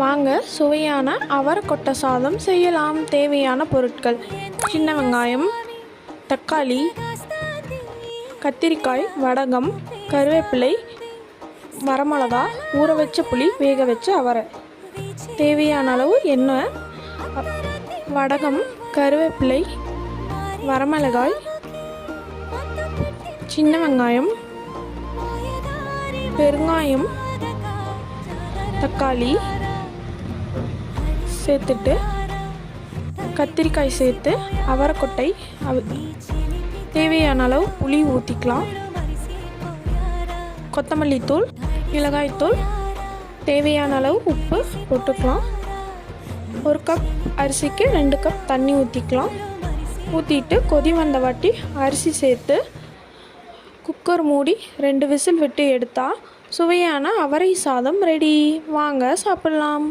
வாங்க சுவையான அவரைக்கொட்டை சாதம் செய்யலாம். தேவையான பொருட்கள்: சின்ன வெங்காயம், தக்காளி, கத்திரிக்காய், வடகம், கருவேப்பிலை, வரமிளகா, ஊற வச்ச புளி, வேக வச்ச அவரை. தேவையான அளவு எண்ணெய், வடகம், கருவேப்பிலை, வரமிளகாய், சின்ன வெங்காயம், பெருங்காயம், தக்காளி சேர்த்துட்டு கத்திரிக்காய் சேர்த்து அவரைக்கொட்டை தேவையான அளவு புளி ஊற்றிக்கலாம். கொத்தமல்லி தூள், மிளகாய்த்தூள், தேவையான அளவு உப்பு போட்டுக்கலாம். 1 கப் அரிசிக்கு 2 கப் தண்ணி ஊற்றிக்கலாம். ஊற்றிட்டு கொதி வந்த வாட்டி அரிசி சேர்த்து குக்கர் மூடி 2 விசில் விட்டு எடுத்தால் சுவையான அவரை சாதம் ரெடி. வாங்க சாப்பிட்லாம்.